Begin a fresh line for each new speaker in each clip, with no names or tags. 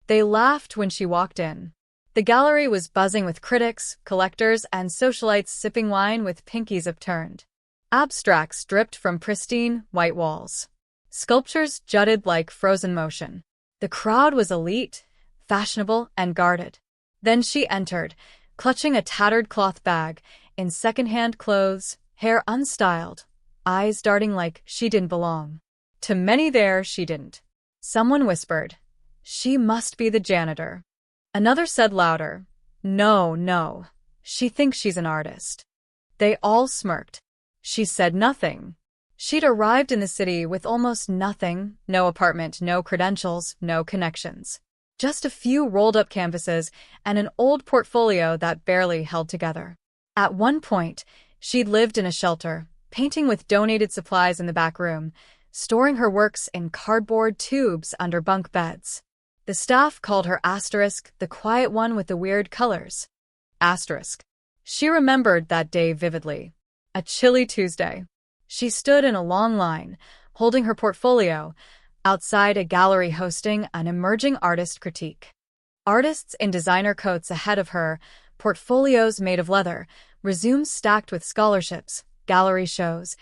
They laughed when she walked in. The gallery was buzzing with critics, collectors, and socialites sipping wine with pinkies upturned. Abstracts dripped from pristine, white walls. Sculptures jutted like frozen motion. The crowd was elite, fashionable, and guarded. Then she entered, clutching a tattered cloth bag, in second-hand clothes, hair unstyled, eyes darting like she didn't belong. To many there, she didn't. Someone whispered, "She must be the janitor." Another said louder, "No, no, she thinks she's an artist." They all smirked. She said nothing. She'd arrived in the city with almost nothing, no apartment, no credentials, no connections. Just a few rolled-up canvases and an old portfolio that barely held together. At one point, she'd lived in a shelter, painting with donated supplies in the back room, storing her works in cardboard tubes under bunk beds. The staff called her Asterisk, the quiet one with the weird colors. Asterisk. She remembered that day vividly. A chilly Tuesday. She stood in a long line, holding her portfolio, outside a gallery hosting an emerging artist critique. Artists in designer coats ahead of her, portfolios made of leather, resumes stacked with scholarships, gallery shows,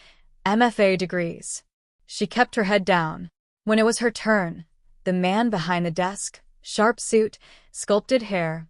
MFA degrees. She kept her head down. When it was her turn, the man behind the desk, sharp suit, sculpted hair,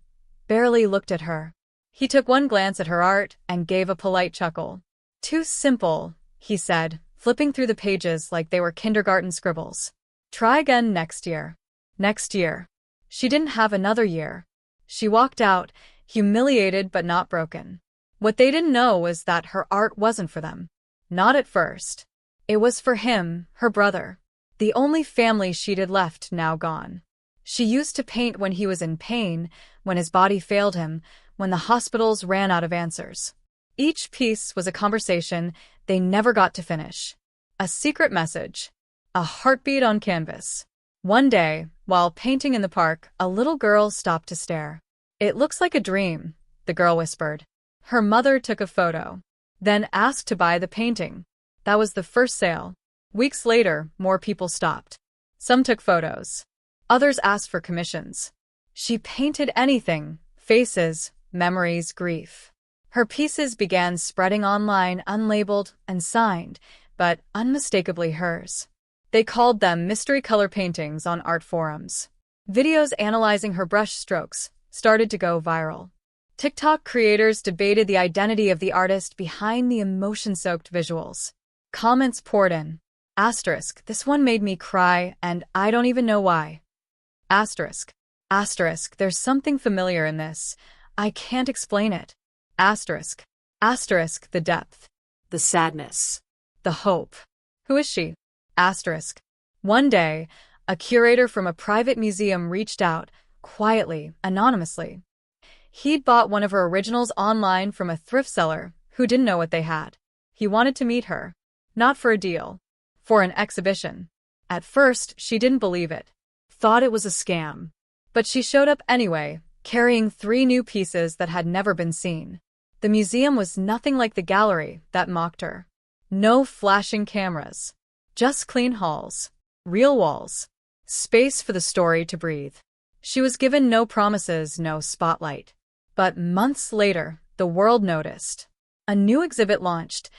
barely looked at her. He took one glance at her art and gave a polite chuckle. "Too simple," he said, flipping through the pages like they were kindergarten scribbles. "Try again next year." Next year. She didn't have another year. She walked out, humiliated but not broken. What they didn't know was that her art wasn't for them. Not at first. It was for him, her brother. The only family she'd had left now gone. She used to paint when he was in pain, when his body failed him, when the hospitals ran out of answers. Each piece was a conversation they never got to finish. A secret message. A heartbeat on canvas. One day, while painting in the park, a little girl stopped to stare. "It looks like a dream," the girl whispered. Her mother took a photo, then asked to buy the painting. That was the first sale. Weeks later, more people stopped. Some took photos. Others asked for commissions. She painted anything: faces, memories, grief. Her pieces began spreading online, unlabeled, unsigned, but unmistakably hers. They called them mystery color paintings on art forums. Videos analyzing her brush strokes started to go viral. TikTok creators debated the identity of the artist behind the emotion-soaked visuals. Comments poured in. Asterisk, "This one made me cry, and I don't even know why." Asterisk. Asterisk, "There's something familiar in this. I can't explain it." Asterisk. Asterisk, "The depth. The sadness. The hope. Who is she?" Asterisk. One day, a curator from a private museum reached out, quietly, anonymously. He'd bought one of her originals online from a thrift seller who didn't know what they had. He wanted to meet her. Not for a deal. For an exhibition. At first, she didn't believe it. Thought it was a scam. But she showed up anyway, carrying 3 new pieces that had never been seen. The museum was nothing like the gallery that mocked her. No flashing cameras. Just clean halls. Real walls. Space for the story to breathe. She was given no promises, no spotlight. But months later, the world noticed. A new exhibit launched.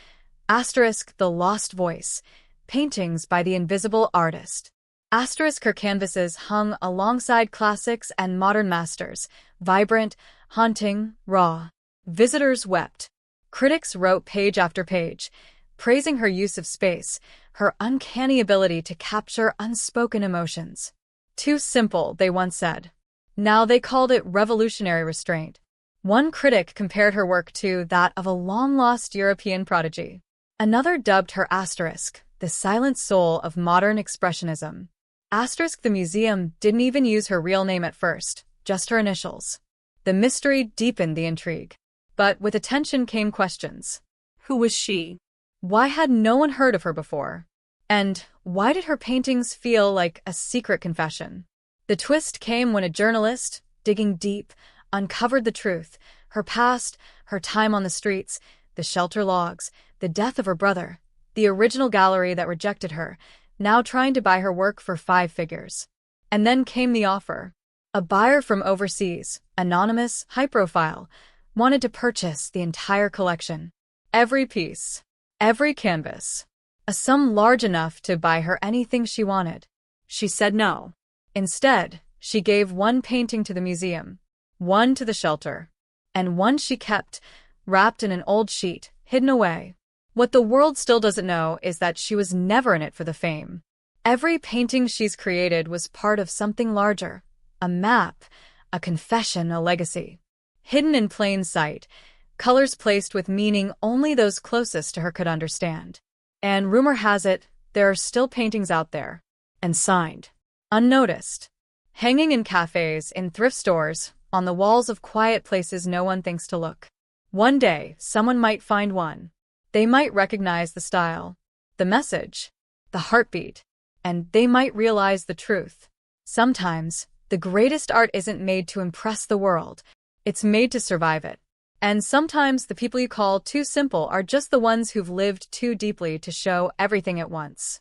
Asterisk, "The Lost Voice. Paintings by the Invisible Artist." Asterisk, her canvases hung alongside classics and modern masters, vibrant, haunting, raw. Visitors wept. Critics wrote page after page, praising her use of space, her uncanny ability to capture unspoken emotions. Too simple, they once said. Now they called it revolutionary restraint. One critic compared her work to that of a long-lost European prodigy. Another dubbed her Asterisk, "the silent soul of modern expressionism." Asterisk, the museum didn't even use her real name at first, just her initials. The mystery deepened the intrigue. But with attention came questions. Who was she? Why had no one heard of her before? And why did her paintings feel like a secret confession? The twist came when a journalist, digging deep, uncovered the truth. Her past, her time on the streets, the shelter logs, the death of her brother, the original gallery that rejected her, now trying to buy her work for 5 figures. And then came the offer. A buyer from overseas, anonymous, high-profile, wanted to purchase the entire collection. Every piece, every canvas. A sum large enough to buy her anything she wanted. She said no. Instead, she gave one painting to the museum, one to the shelter, and one she kept, wrapped in an old sheet, hidden away. What the world still doesn't know is that she was never in it for the fame. Every painting she's created was part of something larger. A map, a confession, a legacy. Hidden in plain sight, colors placed with meaning only those closest to her could understand. And rumor has it, there are still paintings out there. And signed. Unnoticed. Hanging in cafes, in thrift stores, on the walls of quiet places no one thinks to look. One day, someone might find one. They might recognize the style, the message, the heartbeat, and they might realize the truth. Sometimes, the greatest art isn't made to impress the world, it's made to survive it. And sometimes the people you call too simple are just the ones who've lived too deeply to show everything at once.